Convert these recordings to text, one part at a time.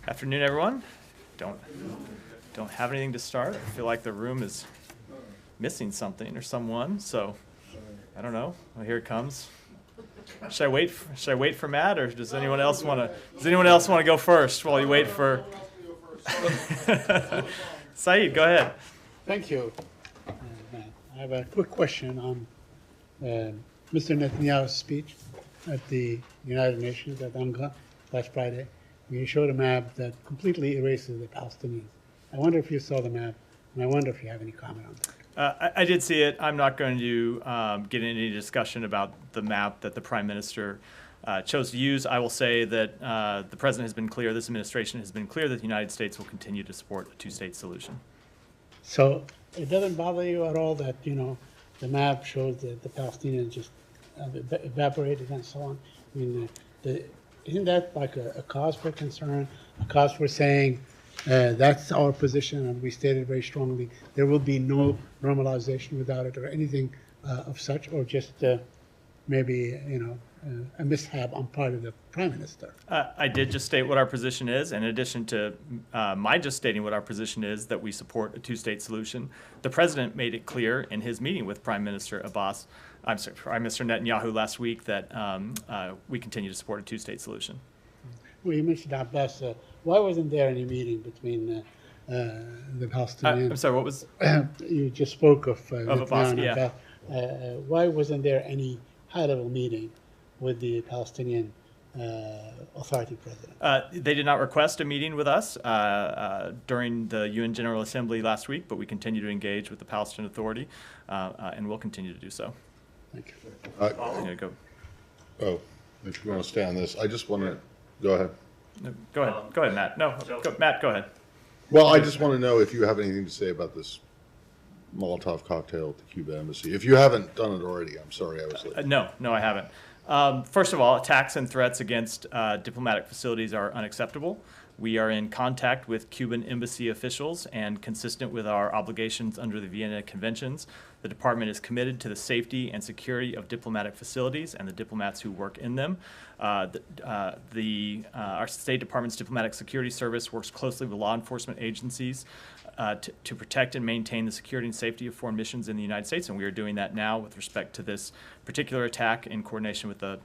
Afternoon, everyone. Don't don't have anything to start. I feel like the room is missing something or someone, so I don't know. Well, here it comes. Should I wait for Matt, or does anyone else want to go first while you wait for Saeed? Go ahead. Thank you. I have a quick question on Mr. Netanyahu's speech at the United Nations at UNGA last Friday. He showed a map that completely erases the Palestinians. I wonder if you saw the map, and I wonder if you have any comment on that. I did see it. I'm not going to get into any discussion about the map that the Prime Minister chose to use. I will say that the President has been clear, this administration has been clear that the United States will continue to support a two-state solution. So it doesn't bother you at all that, the map shows that the Palestinians just evaporated and so on? I mean, isn't that like a cause for concern, a cause for saying that's our position and we stated very strongly there will be no normalization without it or anything of such, or just maybe, a mishap on part of the Prime Minister? I did just state what our position is. In addition to my just stating what our position is, that we support a two-state solution, the President made it clear in his meeting with Prime Minister Netanyahu last week that we continue to support a two-state solution. Well, you mentioned Abbas. Why wasn't there any meeting between the Palestinians? I'm sorry, what was? You just spoke of Abbas, Netanyahu and yeah. Abbas. Why wasn't there any high-level meeting with the Palestinian Authority president? They did not request a meeting with us during the UN General Assembly last week, but we continue to engage with the Palestinian Authority, and will continue to do so. Thank you. Go. Oh, if you want to stay on this, I just want to, go ahead. No, go ahead, Matt. No, Matt, go ahead. Well, I just want to know if you have anything to say about this Molotov cocktail at the Cuba embassy. If you haven't done it already, I'm sorry I was late. No, I haven't. First of all, attacks and threats against diplomatic facilities are unacceptable. We are in contact with Cuban embassy officials, and consistent with our obligations under the Vienna Conventions, the department is committed to the safety and security of diplomatic facilities and the diplomats who work in them. Our State Department's Diplomatic Security Service works closely with law enforcement agencies to protect and maintain the security and safety of foreign missions in the United States, and we are doing that now with respect to this particular attack in coordination with the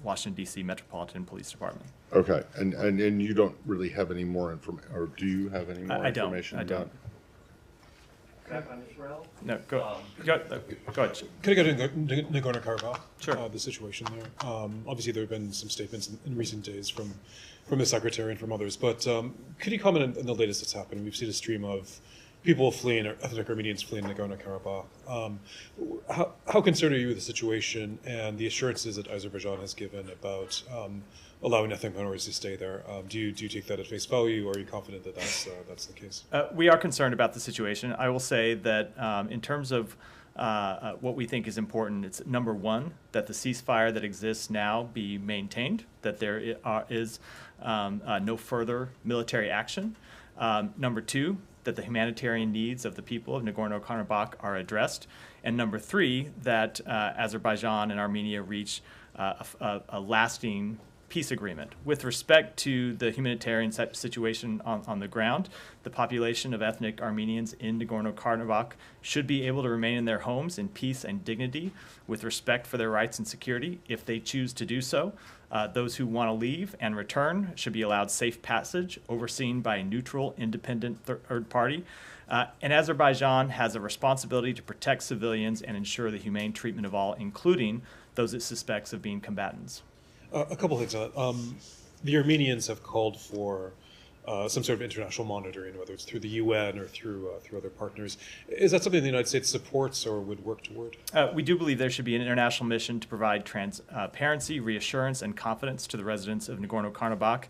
Washington, D.C. Metropolitan Police Department. Okay, and you don't really have any more information, or do you have any more information? I don't. No, go ahead. Could I go to Nagorno-Karabakh? Sure. The situation there. Obviously, there have been some statements in recent days from the Secretary and from others, but could you comment on the latest that's happened? We've seen a stream of people fleeing, or ethnic Armenians fleeing Nagorno-Karabakh. How concerned are you with the situation and the assurances that Azerbaijan has given about allowing ethnic minorities to stay there? Do you take that at face value, or are you confident that that's the case? We are concerned about the situation. I will say that in terms of what we think is important, it's number one, that the ceasefire that exists now be maintained, that there is no further military action. Number two, that the humanitarian needs of the people of Nagorno-Karabakh are addressed. And number three, that Azerbaijan and Armenia reach a lasting peace agreement. With respect to the humanitarian situation on the ground, the population of ethnic Armenians in Nagorno-Karabakh should be able to remain in their homes in peace and dignity with respect for their rights and security if they choose to do so. Those who want to leave and return should be allowed safe passage, overseen by a neutral, independent third party. And Azerbaijan has a responsibility to protect civilians and ensure the humane treatment of all, including those it suspects of being combatants. A couple things on that. The Armenians have called for some sort of international monitoring, whether it's through the UN or through other partners. Is that something the United States supports or would work toward? We do believe there should be an international mission to provide transparency, reassurance, and confidence to the residents of Nagorno-Karabakh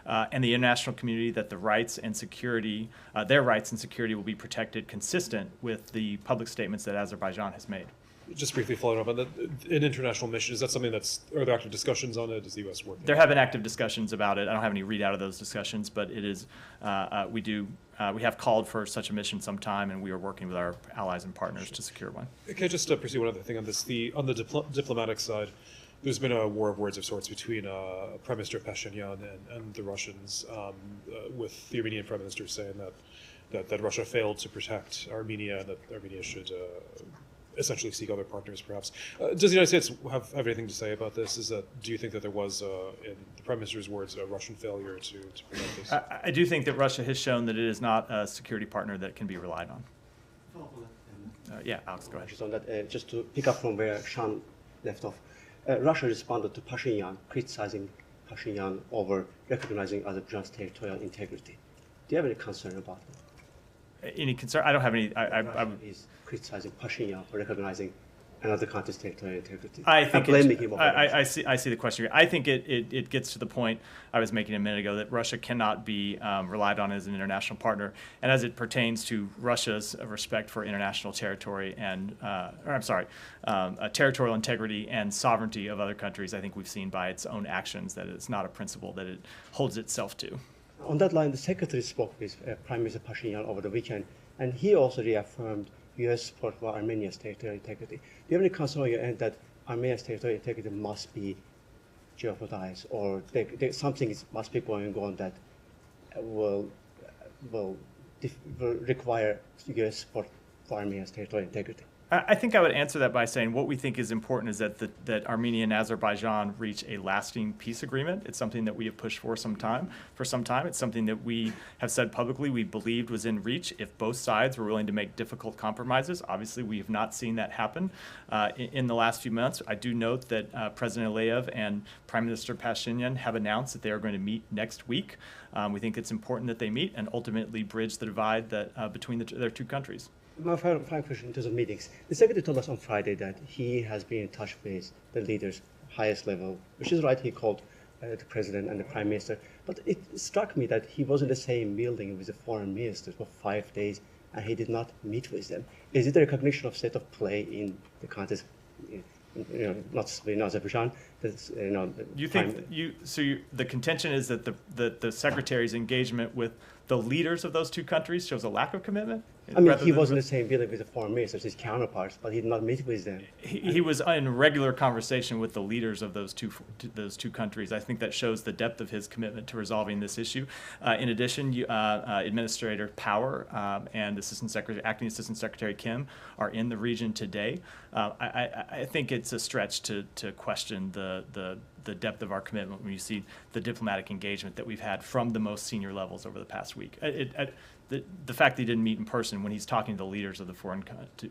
and the international community that the rights and security, their rights and security will be protected consistent with the public statements that Azerbaijan has made. Just briefly following up on that, an international mission, is that something are there active discussions on it? Is the U.S. working? There have been active discussions about it. I don't have any readout of those discussions, but it is, we have called for such a mission sometime, and we are working with our allies and partners to secure one. Can I just pursue one other thing on this? On the diplomatic side, there's been a war of words of sorts between Prime Minister Pashinyan and the Russians, with the Armenian Prime Minister saying that Russia failed to protect Armenia and that Armenia should essentially seek other partners, perhaps. Does the United States have anything to say about this? Do you think that there was, in the Prime Minister's words, a Russian failure to prevent this? I do think that Russia has shown that it is not a security partner that can be relied on. Yeah, Alex, go ahead. On that, just to pick up from where Sean left off, Russia responded to Pashinyan, criticizing Pashinyan over recognizing Azerbaijan's territorial integrity. Do you have any concern about that? Any concern? I don't have any. Russia is criticizing Pashinyan for recognizing another country's territorial integrity. I think blaming him. I see the question. I think it gets to the point I was making a minute ago that Russia cannot be relied on as an international partner, and as it pertains to Russia's respect for international territory and, territorial integrity and sovereignty of other countries, I think we've seen by its own actions that it's not a principle that it holds itself to. On that line, the Secretary spoke with Prime Minister Pashinyan over the weekend, and he also reaffirmed U.S. support for Armenia's territorial integrity. Do you have any concern on your end that Armenia's territorial integrity must be jeopardized, or something must be going on that will require U.S. support for Armenia's territorial integrity? I think I would answer that by saying what we think is important is that Armenia and Azerbaijan reach a lasting peace agreement. It's something that we have pushed for some time. It's something that we have said publicly we believed was in reach if both sides were willing to make difficult compromises. Obviously, we have not seen that happen in the last few months. I do note that President Aliyev and Prime Minister Pashinyan have announced that they are going to meet next week. We think it's important that they meet and ultimately bridge the divide that between their two countries. My final question in terms of meetings. The Secretary told us on Friday that he has been in touch with the leaders, highest level, which is right, he called the President and the Prime Minister. But it struck me that he was in the same building with the foreign ministers for 5 days and he did not meet with them. Is it a recognition of state of play in the context, not in Azerbaijan? You think the contention is that the Secretary's engagement with the leaders of those two countries shows a lack of commitment? I mean, he was in the same building with the foreign ministers, his counterparts, but he did not meet with them. He was in regular conversation with the leaders of those two countries. I think that shows the depth of his commitment to resolving this issue. In addition, Administrator Power and Acting Assistant Secretary Kim are in the region today. I think it's a stretch to question the depth of our commitment when you see the diplomatic engagement that we've had from the most senior levels over the past week. The fact that he didn't meet in person when he's talking to the leaders of the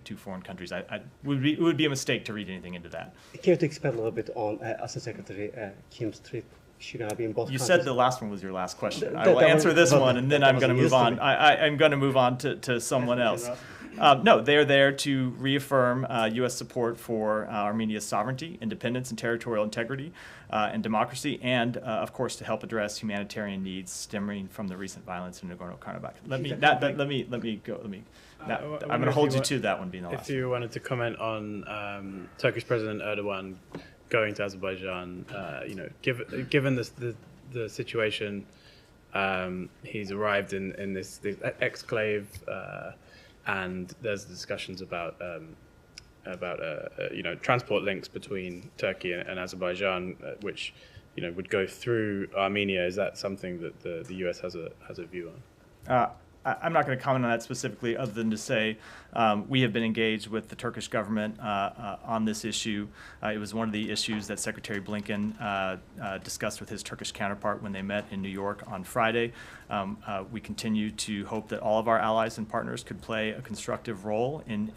two foreign countries, it would be a mistake to read anything into that. Can you expand a little bit on Assistant Secretary Kim's trip? She's going to be in both You countries. said the last one was your last question. I will answer this one, and then I'm going to move on. I'm going to move on to someone else. No, they're there to reaffirm U.S. support for Armenia's sovereignty, independence, and territorial integrity, and democracy, and of course to help address humanitarian needs stemming from the recent violence in Nagorno-Karabakh. I'm going to hold you to that one being the last. If you wanted to comment on Turkish President Erdogan going to Azerbaijan, given the situation, he's arrived in this exclave. And there's discussions about transport links between Turkey and Azerbaijan, which would go through Armenia. Is that something that the U.S. has a view on? I'm not going to comment on that specifically, other than to say we have been engaged with the Turkish government on this issue. It was one of the issues that Secretary Blinken discussed with his Turkish counterpart when they met in New York on Friday. We continue to hope that all of our allies and partners could play a constructive role in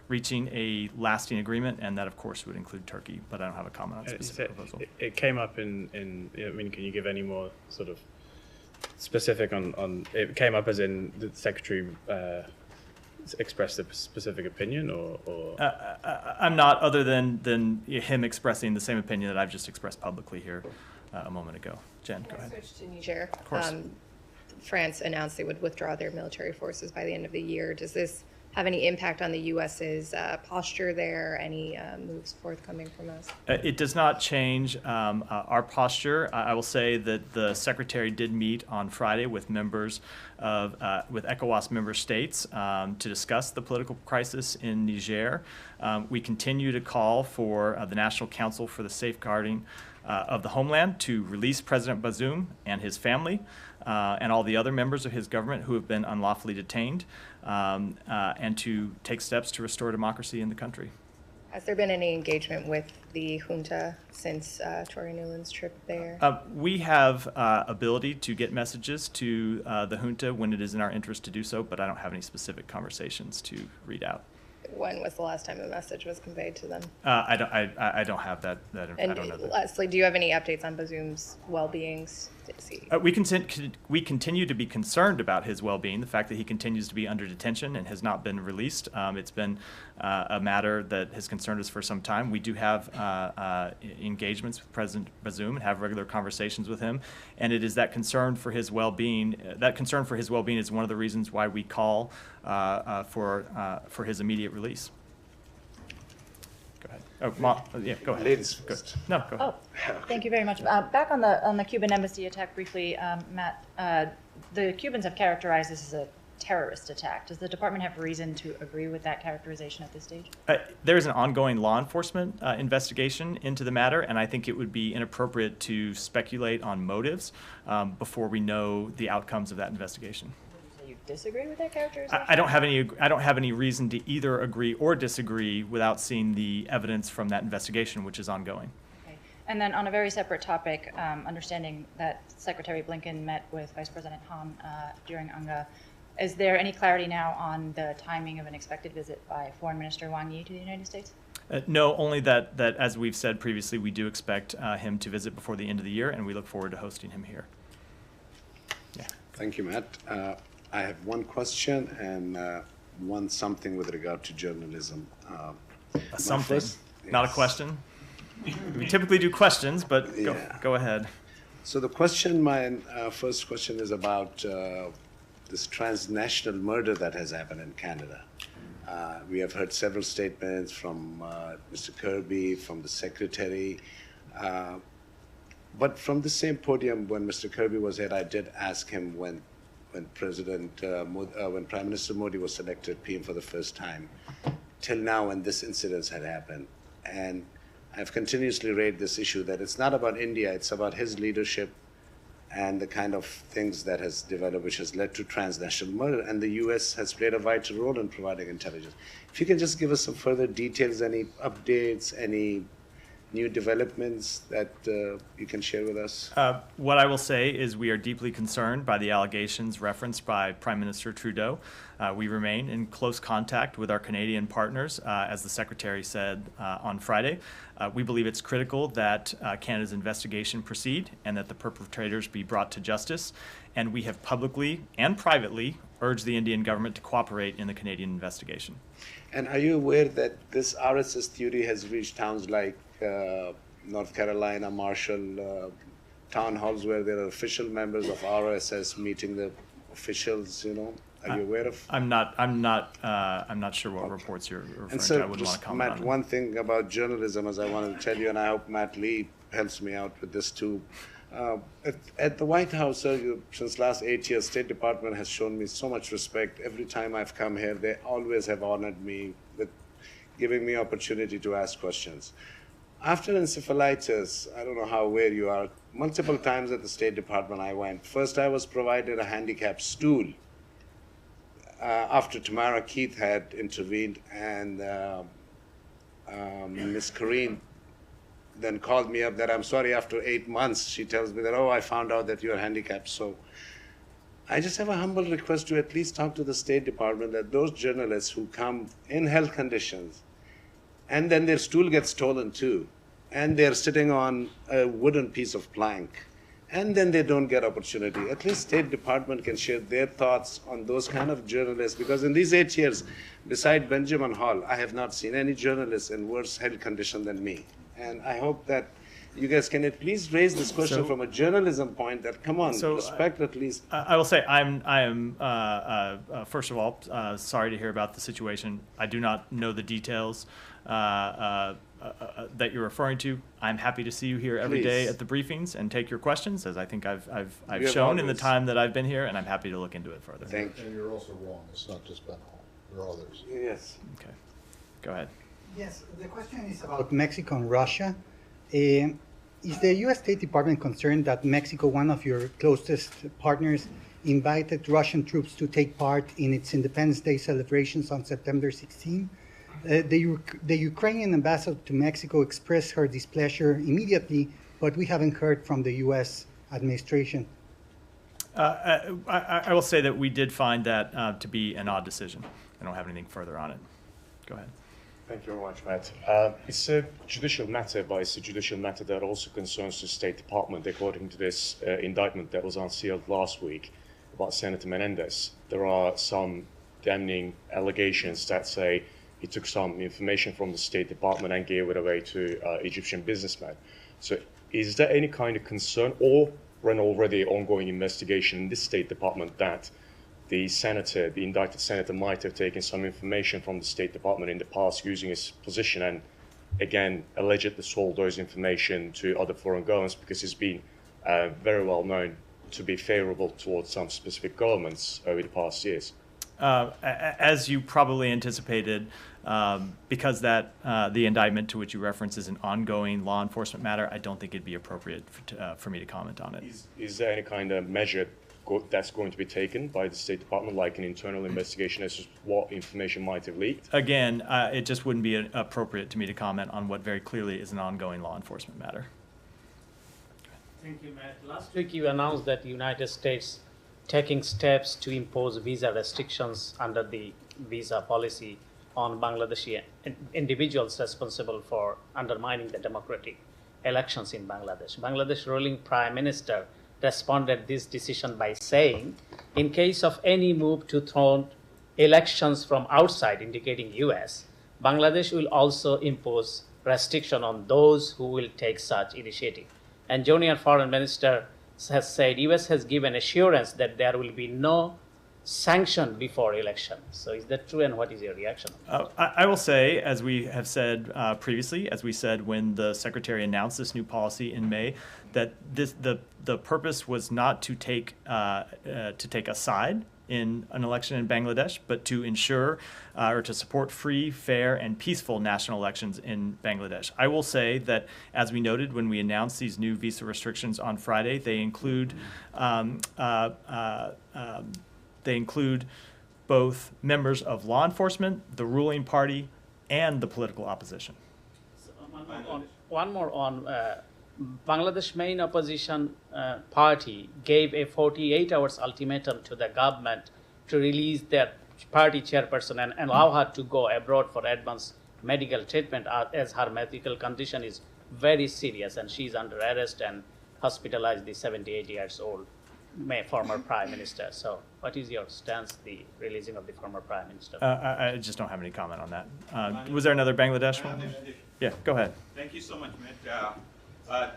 reaching a lasting agreement, and that, of course, would include Turkey. But I don't have a comment on specific proposal. It came up can you give any more sort of specific on it came up as in the Secretary expressed a specific opinion or I'm not, other than him expressing the same opinion that I've just expressed publicly here a moment ago. Jen, go ahead. Switch to Niger. Of course. France announced they would withdraw their military forces by the end of the year. Does this have any impact on the U.S.'s posture there? Any moves forthcoming from us? It does not change our posture. I will say that the Secretary did meet on Friday with members of with ECOWAS member states to discuss the political crisis in Niger. We continue to call for the National Council for the Safeguarding of the Homeland to release President Bazoum and his family and all the other members of his government who have been unlawfully detained, and to take steps to restore democracy in the country. Has there been any engagement with the junta since Tory Newland's trip there? We have ability to get messages to the junta when it is in our interest to do so, but I don't have any specific conversations to read out. When was the last time a message was conveyed to them? I don't have that. I And don't know that. lastly, do you have any updates on Bazoum's well-being? We continue to be concerned about his well-being, the fact that he continues to be under detention and has not been released. It's been a matter that has concerned us for some time. We do have engagements with President Bazoum and have regular conversations with him, and it is that concern for his well-being. That concern for his well-being is one of the reasons why we call for his immediate release. Go ahead. Yeah, go ahead. Ladies Go. first. No, go ahead. Oh, thank you very much. Back on the Cuban embassy attack briefly, Matt, the Cubans have characterized this as a terrorist attack. Does the department have reason to agree with that characterization at this stage? There is an ongoing law enforcement investigation into the matter, and I think it would be inappropriate to speculate on motives before we know the outcomes of that investigation. Do you disagree with that characterization? I don't have any reason to either agree or disagree without seeing the evidence from that investigation, which is ongoing. Okay. And then on a very separate topic, understanding that Secretary Blinken met with Vice President Han during UNGA, is there any clarity now on the timing of an expected visit by Foreign Minister Wang Yi to the United States? No, only that as we've said previously, we do expect him to visit before the end of the year, and we look forward to hosting him here. Yeah. Thank you, Matt. I have one question and one something with regard to journalism. Something, not a yes. question. We typically do questions, but Yeah. go ahead. So the question, my first question is about this transnational murder that has happened in Canada. We have heard several statements from Mr. Kirby, from the Secretary. But from the same podium, when Mr. Kirby was here, I did ask him when Prime Minister Modi was selected PM for the first time, till now when this incident had happened. And I've continuously raised this issue that it's not about India, it's about his leadership and the kind of things that has developed, which has led to transnational murder. And the U.S. has played a vital role in providing intelligence. If you can just give us some further details, any updates, any new developments that you can share with us? What I will say is we are deeply concerned by the allegations referenced by Prime Minister Trudeau. We remain in close contact with our Canadian partners, as the Secretary said on Friday. We believe it's critical that Canada's investigation proceed and that the perpetrators be brought to justice. And we have publicly and privately urged the Indian government to cooperate in the Canadian investigation. And are you aware that this RSS theory has reached towns like North Carolina, Marshall, town halls where there are official members of RSS meeting the officials, you know? Are you aware of? I'm not sure what reports you're referring And to. I so, wouldn't want just, to comment Matt, on it. one thing about journalism, as I wanted to tell you, and I hope Matt Lee helps me out with this too. At the White House, since last 8 years, State Department has shown me so much respect. Every time I've come here, they always have honored me with giving me opportunity to ask questions. After encephalitis, I don't know how aware you are, multiple times at the State Department I went. First, I was provided a handicapped stool after Tamara Keith had intervened, and Ms. Karine then called me up that I'm sorry, after 8 months, she tells me that, oh, I found out that you're handicapped. So I just have a humble request to at least talk to the State Department that those journalists who come in health conditions and then their stool gets stolen too, and they're sitting on a wooden piece of plank, and then they don't get opportunity. At least State Department can share their thoughts on those kind of journalists, because in these 8 years, beside Benjamin Hall, I have not seen any journalist in worse health condition than me. And I hope that You guys, can you please raise this question So- from a journalism point that, come on, So, respect at least. I will say I am first of all sorry to hear about the situation. I do not know the details that you're referring to. I'm happy to see you here every day Please. at the briefings and take your questions, as I think I've You have shown in the always. time that I've been here, and I'm happy to look into it further. Thank you. And you're also wrong, it's not just Ben Hall, there are others. Yes. Okay, go ahead. Yes, the question is about Mexico and Russia. Is the U.S. State Department concerned that Mexico, one of your closest partners, invited Russian troops to take part in its Independence Day celebrations on September 16? The Ukrainian ambassador to Mexico expressed her displeasure immediately, but we haven't heard from the U.S. administration. I will say that we did find that to be an odd decision. I don't have anything further on it. Go ahead. Thank you very much, Matt. It's a judicial matter, but it's a judicial matter that also concerns the State Department, according to this indictment that was unsealed last week about Senator Menendez. There are some damning allegations that say he took some information from the State Department and gave it away to Egyptian businessmen. So is there any kind of concern or an already ongoing investigation in the State Department that the senator, the indicted senator, might have taken some information from the State Department in the past using his position and, again, allegedly sold those information to other foreign governments because he's been very well known to be favorable towards some specific governments over the past years? As you probably anticipated, because that the indictment to which you reference is an ongoing law enforcement matter, I don't think it'd be appropriate for me to comment on it. Is there any kind of measure that's going to be taken by the State Department, like an internal investigation as to what information might have leaked? Again, it just wouldn't be appropriate to me to comment on what very clearly is an ongoing law enforcement matter. Thank you, Matt. Last week you announced that the United States taking steps to impose visa restrictions under the visa policy on Bangladeshi individuals responsible for undermining the democratic elections in Bangladesh. Bangladesh ruling Prime Minister responded this decision by saying, in case of any move to throw elections from outside, indicating US, Bangladesh will also impose restriction on those who will take such initiative. And Junior Foreign Minister has said US has given assurance that there will be no sanction before election. So is that true, and what is your reaction? I will say, as we have said previously, as we said when the Secretary announced this new policy in May, that the purpose was not to take a side in an election in Bangladesh, but to ensure or to support free, fair, and peaceful national elections in Bangladesh. I will say that, as we noted when we announced these new visa restrictions on Friday, they include both members of law enforcement, the ruling party, and the political opposition. So one more on Bangladesh main opposition party gave a 48 hours ultimatum to the government to release their party chairperson and allow her to go abroad for advanced medical treatment as her medical condition is very serious and she's under arrest and hospitalized, the 78 years old former prime minister. So what is your stance, the releasing of the former prime minister? I just don't have any comment on that. Was there another Bangladesh one? Yeah, go ahead. Thank you so much, Matt.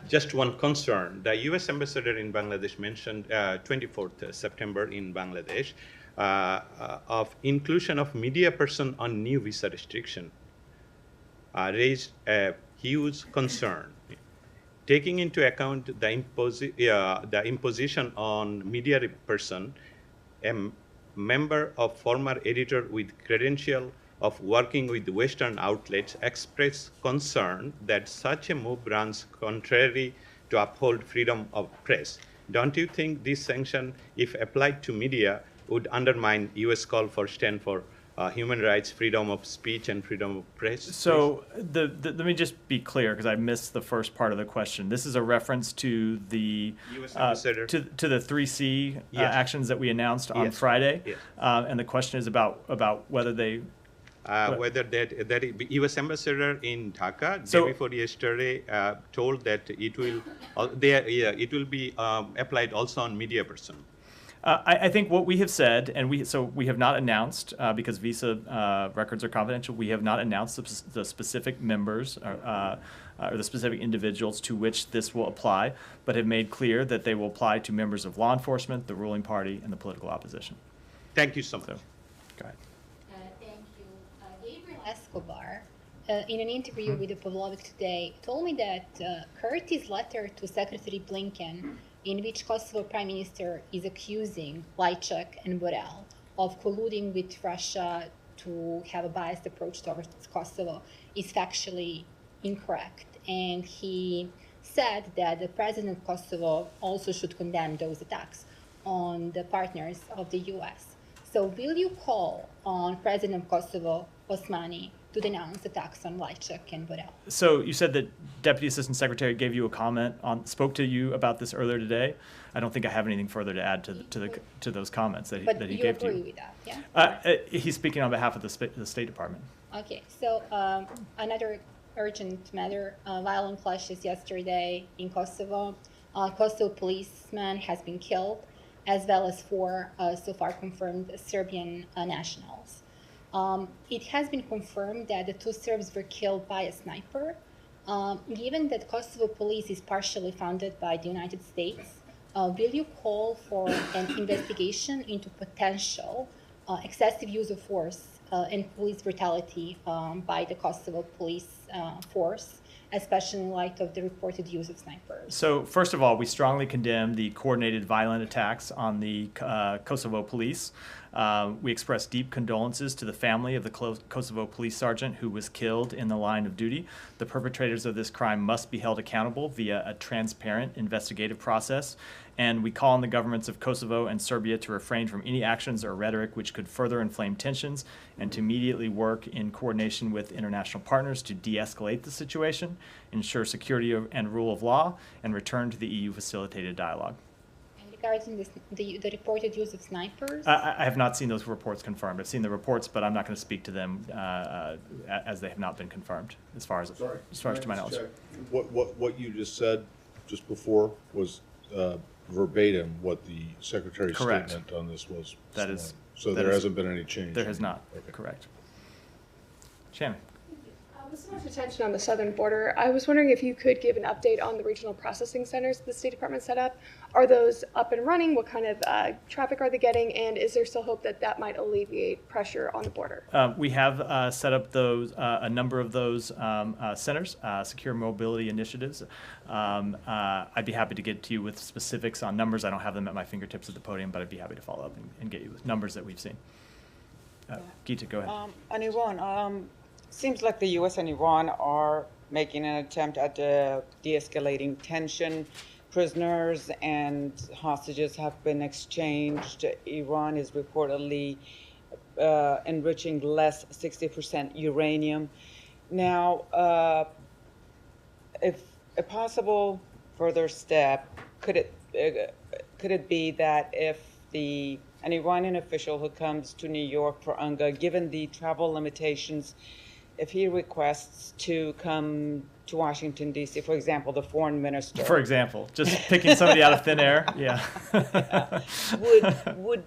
Just one concern. The U.S. ambassador in Bangladesh mentioned 24th September in Bangladesh of inclusion of media person on new visa restriction raised a huge concern. Taking into account the imposition on media person, a member of former editor with credential of working with Western outlets expressed concern that such a move runs contrary to uphold freedom of press. Don't you think this sanction, if applied to media, would undermine U.S. call for stand for human rights, freedom of speech, and freedom of press? So let me just be clear, because I missed the first part of the question. This is a reference to the US ambassador. to the 3C Yes. actions that we announced on Yes. Friday, Yes. And the question is about whether they. Whether that U.S. ambassador in Dhaka, So- day before yesterday, told that it will be applied also on media person. I think what we have said, and we have not announced, because visa records are confidential, we have not announced the specific members or the specific individuals to which this will apply, but have made clear that they will apply to members of law enforcement, the ruling party, and the political opposition. Thank you so much. So, go ahead. Thank you. Gabriel Escobar, in an interview with the Pavlovic today, told me that Curtis' letter to Secretary Blinken, in which Kosovo Prime Minister is accusing Lajčák and Borrell of colluding with Russia to have a biased approach towards Kosovo, is factually incorrect. And he said that the president of Kosovo also should condemn those attacks on the partners of the U.S. So will you call on President of Kosovo, Osmani, to denounce attacks on Lajčák and Borrell? So you said that Deputy Assistant Secretary gave you a comment spoke to you about this earlier today. I don't think I have anything further to add to those comments that he gave to you. But you agree with that, yeah? He's speaking on behalf of the State Department. Okay, so another urgent matter, violent clashes yesterday in Kosovo. Kosovo policeman has been killed, as well as 4 so far confirmed Serbian nationals. It has been confirmed that the 2 Serbs were killed by a sniper. Given that Kosovo police is partially funded by the United States, will you call for an investigation into potential excessive use of force and police brutality by the Kosovo police force, especially in light of the reported use of snipers? So first of all, we strongly condemn the coordinated violent attacks on the Kosovo police. We express deep condolences to the family of the Kosovo police sergeant who was killed in the line of duty. The perpetrators of this crime must be held accountable via a transparent investigative process. And we call on the governments of Kosovo and Serbia to refrain from any actions or rhetoric which could further inflame tensions, and to immediately work in coordination with international partners to de-escalate the situation, ensure security and rule of law, and return to the EU-facilitated dialogue. And regarding the reported use of snipers? I have not seen those reports confirmed. I've seen the reports, but I'm not going to speak to them as they have not been confirmed, as far as to my knowledge. What you just said just before was verbatim what the Secretary's Correct. statement on this was. That is. So there hasn't been any change? There has not. Okay. Correct. Shannon. With so much attention on the southern border, I was wondering if you could give an update on the regional processing centers the State Department set up. Are those up and running? What kind of traffic are they getting? And is there still hope that that might alleviate pressure on the border? We have set up those a number of those centers, secure mobility initiatives. I'd be happy to get to you with specifics on numbers. I don't have them at my fingertips at the podium, but I'd be happy to follow up and get you with numbers that we've seen. Geeta, go ahead. On Iran, seems like the U.S. and Iran are making an attempt at de-escalating tension. Prisoners and hostages have been exchanged. Iran is reportedly enriching less 60% uranium. Now, if a possible further step, could it be that if an Iranian official who comes to New York for UNGA, given the travel limitations, if he requests to come to Washington, D.C., for example, the foreign minister. For example, just picking somebody out of thin air, yeah. Would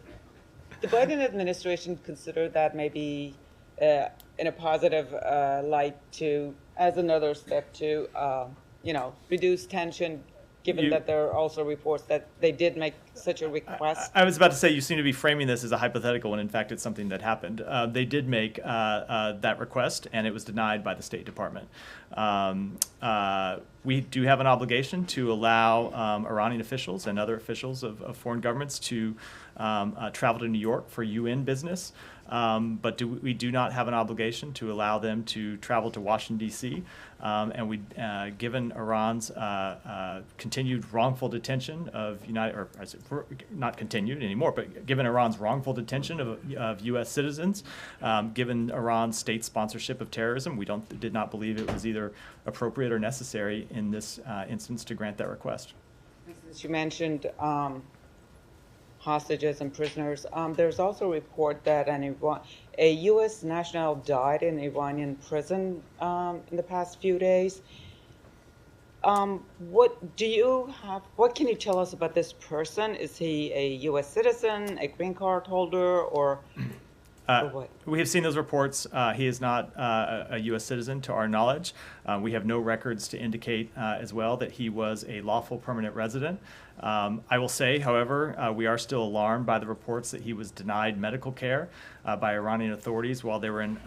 the Biden administration consider that maybe in a positive light as another step to, reduce tension, given that there are also reports that they did make such a request? I was about to say, you seem to be framing this as a hypothetical when in fact it's something that happened. They did make that request, and it was denied by the State Department. We do have an obligation to allow Iranian officials and other officials of foreign governments to travel to New York for UN business. But we do not have an obligation to allow them to travel to Washington, D.C. And given Iran's continued wrongful detention of not continued anymore, but given Iran's wrongful detention of U.S. citizens, given Iran's state sponsorship of terrorism, we did not believe it was either appropriate or necessary in this instance to grant that request. As you mentioned, hostages and prisoners. There's also a report that a U.S. national died in an Iranian prison in the past few days. What do you have? What can you tell us about this person? Is he a U.S. citizen, a green card holder, or what? We have seen those reports. He is not a U.S. citizen, to our knowledge. We have no records to indicate as well that he was a lawful permanent resident. I will say, however, we are still alarmed by the reports that he was denied medical care by Iranian authorities while they were in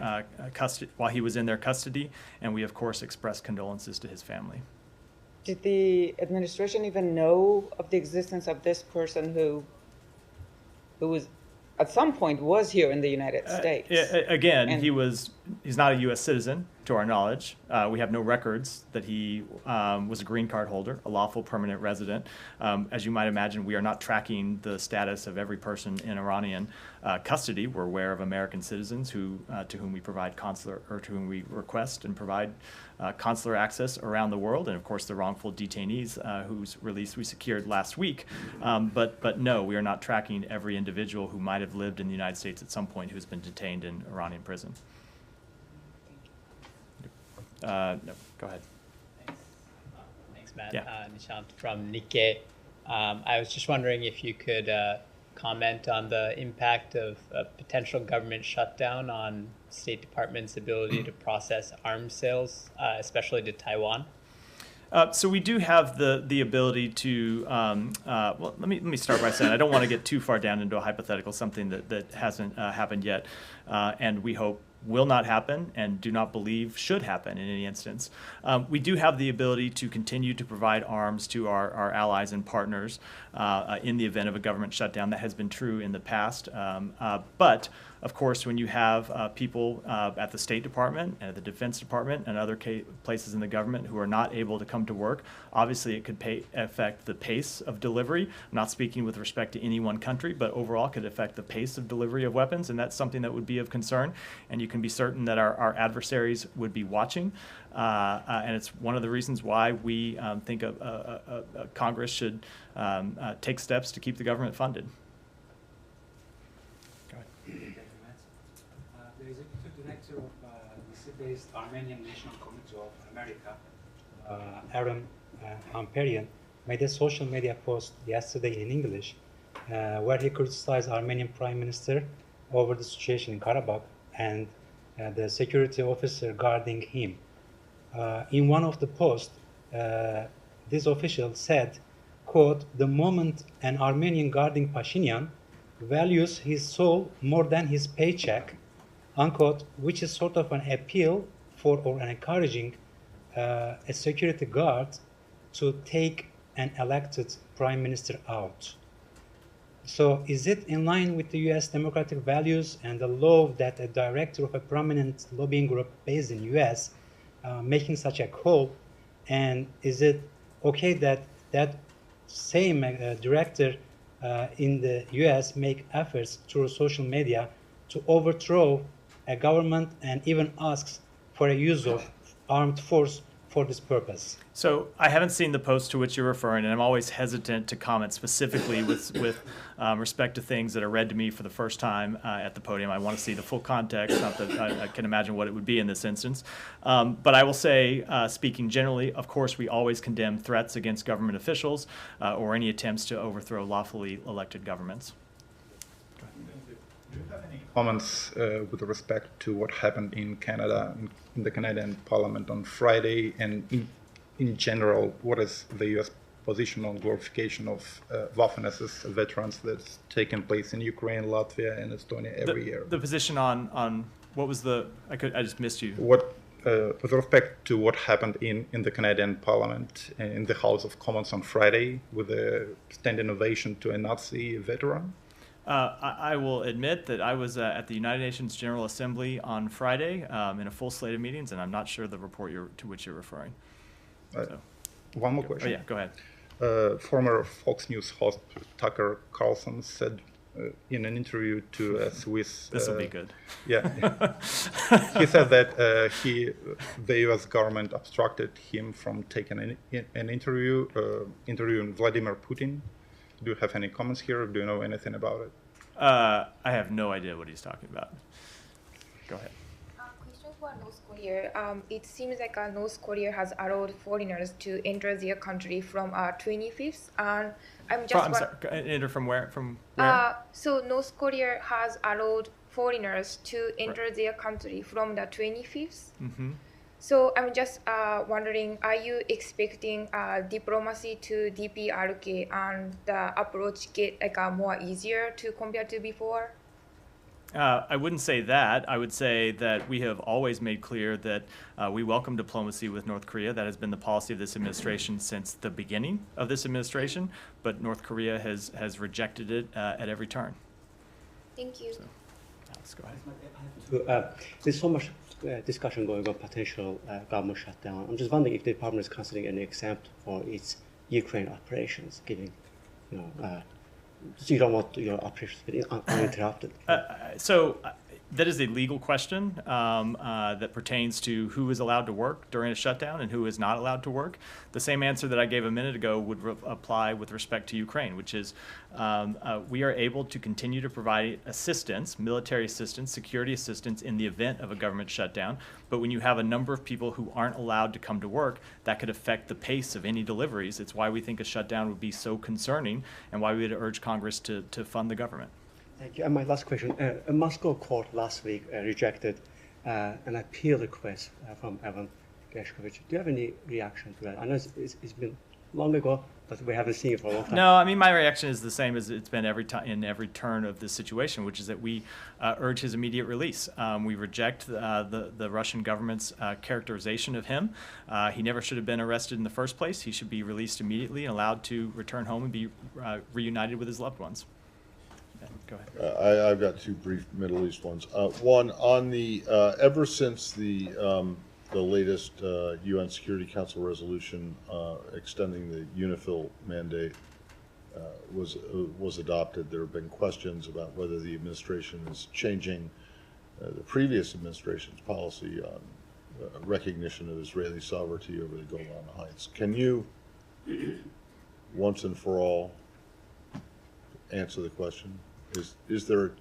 custody, while he was in their custody, and we of course express condolences to his family. Did the administration even know of the existence of this person who was at some point was here in the United States? Again, And- he's not a U.S. citizen, to our knowledge. We have no records that he was a green card holder, a lawful permanent resident. As you might imagine, we are not tracking the status of every person in Iranian custody. We're aware of American citizens who to whom we provide consular, or to whom we request and provide consular access around the world, and of course the wrongful detainees whose release we secured last week. But no, we are not tracking every individual who might have lived in the United States at some point who's been detained in Iranian prison. No, go ahead. Thanks, Matt. Yeah. Nishant from Nikkei. I was just wondering if you could comment on the impact of a potential government shutdown on State Department's ability to process arms sales, especially to Taiwan. So we do have the ability to, well, let me start by saying I don't want to get too far down into a hypothetical, something that hasn't happened yet, and we hope will not happen and do not believe should happen in any instance. We do have the ability to continue to provide arms to our allies and partners in the event of a government shutdown. That has been true in the past. But of course, when you have people at the State Department and at the Defense Department and other places in the government who are not able to come to work, obviously it could affect the pace of delivery. I'm not speaking with respect to any one country, but overall could affect the pace of delivery of weapons, and that's something that would be of concern. And you can be certain that our adversaries would be watching. And it's one of the reasons why we think Congress should take steps to keep the government funded. The executive director of the CITES Armenian National Committee of America, Aaron Amperian, made a social media post yesterday in English where he criticized Armenian Prime Minister over the situation in Karabakh and the security officer guarding him. In one of the posts, this official said, quote, "The moment an Armenian guarding Pashinyan values his soul more than his paycheck," unquote, which is sort of an appeal for or an encouraging a security guard to take an elected prime minister out. So is it in line with the US democratic values and the law that a director of a prominent lobbying group based in US making such a call? And is it okay that that same director in the US make efforts through social media to overthrow a government and even asks for a use of armed force for this purpose? So I haven't seen the post to which you're referring, and I'm always hesitant to comment specifically with respect to things that are read to me for the first time at the podium. I want to see the full context, not that I can imagine what it would be in this instance. But I will say, speaking generally, of course, we always condemn threats against government officials or any attempts to overthrow lawfully elected governments. Do you have any comments with respect to what happened in Canada, in the Canadian Parliament on Friday, and in general, what is the U.S. position on glorification of Waffen-SS veterans that's taken place in Ukraine, Latvia, and Estonia every year? The position on what was the? I just missed you. What with respect to what happened in the Canadian Parliament, in the House of Commons on Friday, with a standing ovation to a Nazi veteran? I will admit that I was at the United Nations General Assembly on Friday in a full slate of meetings, and I'm not sure the report to which you're referring. So. One more question. Oh, yeah, go ahead. Former Fox News host Tucker Carlson said in an interview to a Swiss... This will be good. Yeah. He said that the U.S. government obstructed him from taking an interview, interviewing Vladimir Putin. Do you have any comments here? Do you know anything about it? I have no idea what he's talking about. Go ahead. Question for North Korea, it seems like North Korea has allowed foreigners to enter their country from 25th, and I'm just. I'm sorry, enter from where? From where? So North Korea has allowed foreigners to enter their country from the 25th. Mm-hmm. So I'm just wondering, are you expecting diplomacy to DPRK and the approach get like more easier to compare to before? I wouldn't say that. I would say that we have always made clear that we welcome diplomacy with North Korea. That has been the policy of this administration since the beginning of this administration, but North Korea has rejected it at every turn. Thank you. So, Alex, go ahead. There's so much discussion going on potential government shutdown. I'm just wondering if the department is considering an exempt for its Ukraine operations, giving, so you don't want your operations to be uninterrupted. That is a legal question that pertains to who is allowed to work during a shutdown and who is not allowed to work. The same answer that I gave a minute ago would apply with respect to Ukraine, which is we are able to continue to provide assistance, military assistance, security assistance in the event of a government shutdown. But when you have a number of people who aren't allowed to come to work, that could affect the pace of any deliveries. It's why we think a shutdown would be so concerning and why we would urge Congress to fund the government. Thank you. And my last question, a Moscow court last week rejected an appeal request from Evan Gershkovich. Do you have any reaction to that? I know it's been long ago, but we haven't seen it for a long time. No, I mean, my reaction is the same as it's been every time in every turn of this situation, which is that we urge his immediate release. We reject the Russian government's characterization of him. He never should have been arrested in the first place. He should be released immediately and allowed to return home and be reunited with his loved ones. Go ahead. I've got two brief Middle East ones. One on the ever since the latest UN Security Council resolution extending the UNIFIL mandate was adopted, there have been questions about whether the administration is changing the previous administration's policy on recognition of Israeli sovereignty over the Golan Heights. Can you, once and for all, answer the question? Is there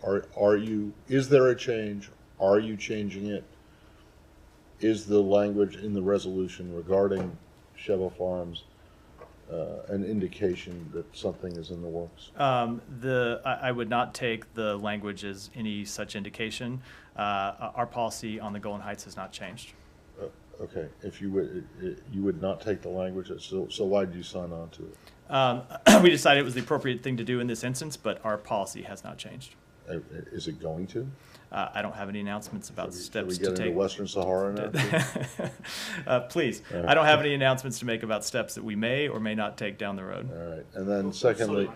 a change? Are you changing it? Is the language in the resolution regarding Sheva Farms an indication that something is in the works? I would not take the language as any such indication. Our policy on the Golan Heights has not changed. Okay, if you would not take the language, so why did you sign on to it? We decided it was the appropriate thing to do in this instance, but our policy has not changed. Is it going to? I don't have any announcements about steps to take. Into Western Sahara now? Please. I don't have any announcements to make about steps that we may or may not take down the road. All right. And then secondly...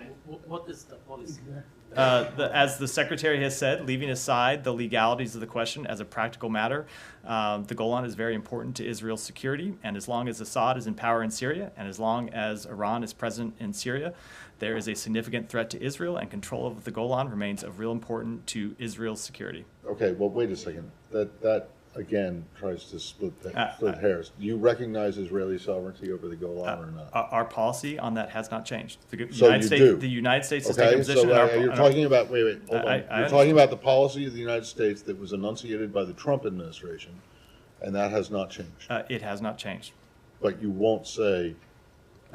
What is the policy? As the Secretary has said, leaving aside the legalities of the question as a practical matter, the Golan is very important to Israel's security, and as long as Assad is in power in Syria, and as long as Iran is present in Syria, there is a significant threat to Israel, and control of the Golan remains of real importance to Israel's security. Okay, well, wait a second. That again tries to split hairs. Do you recognize Israeli sovereignty over the Golan or not? Our policy on that has not changed. The United States has okay, taken a position. So you're talking about hold on. You're talking about the policy of the United States that was enunciated by the Trump administration, and that has not changed. It has not changed. But you won't say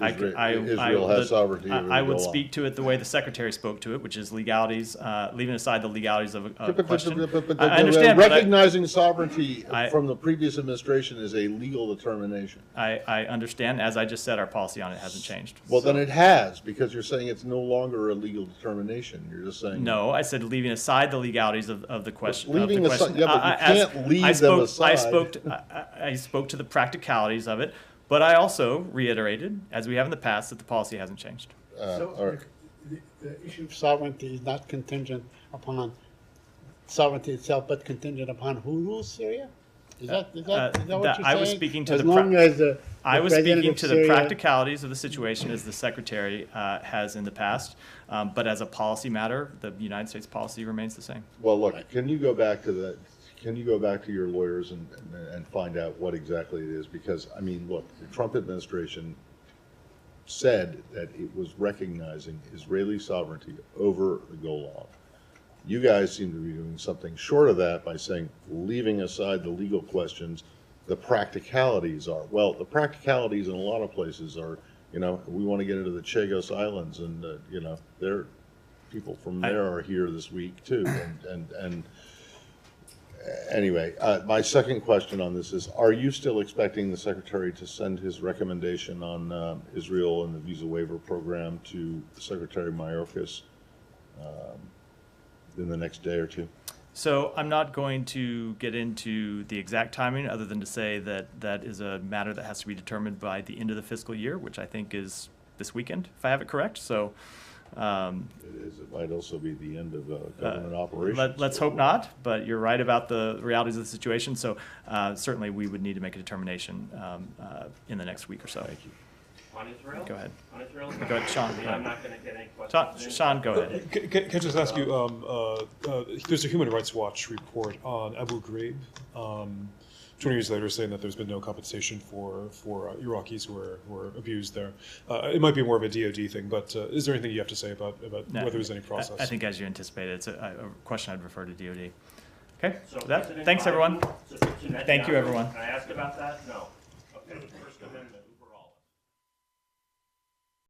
Israel has sovereignty over the Golan. I would speak to it the way the Secretary spoke to it, which is legalities, leaving aside the legalities of a question. I understand. Recognizing sovereignty from the previous administration is a legal determination. I understand. As I just said, our policy on it hasn't changed. Well, then it has, because you're saying it's no longer a legal determination. You're just saying... No, I said leaving aside the legalities of the question. Leaving aside, yeah, but you can't leave them aside. I spoke to the practicalities of it. But I also reiterated, as we have in the past, that the policy hasn't changed. So the issue of sovereignty is not contingent upon sovereignty itself, but contingent upon who rules Syria? Is that what you're saying? I was speaking to the practicalities of the situation as the Secretary has in the past. But as a policy matter, the United States policy remains the same. Well, look, can you go back to that? Can you go back to your lawyers and find out what exactly it is? Because, I mean, look, the Trump administration said that it was recognizing Israeli sovereignty over the Golan. You guys seem to be doing something short of that by saying, leaving aside the legal questions, the practicalities are. Well, the practicalities in a lot of places are, you know, we want to get into the Chagos Islands, and you know, people from there are here this week too, and anyway, my second question on this is, are you still expecting the Secretary to send his recommendation on Israel and the visa waiver program to Secretary Mayorkas in the next day or two? So I'm not going to get into the exact timing, other than to say that that is a matter that has to be determined by the end of the fiscal year, which I think is this weekend, if I have it correct. So It is. It might also be the end of government operations. let's hope not, but you're right about the realities of the situation. So certainly we would need to make a determination in the next week or so. Thank you. On Israel? Go ahead. On Israel? Go ahead, Sean. I'm not going to get any questions. Sean, go ahead. Can I just ask you, there's a Human Rights Watch report on Abu Ghraib, 20 years later, saying that there's been no compensation for Iraqis who were abused there. It might be more of a DoD thing, but is there anything you have to say about No, whether there's any process? I think as you anticipated, it's a question I'd refer to DoD. Okay, So with that, President thanks Biden, everyone. so President Thank you Netanyahu, everyone. Can I ask about that? No. Okay, First Amendment.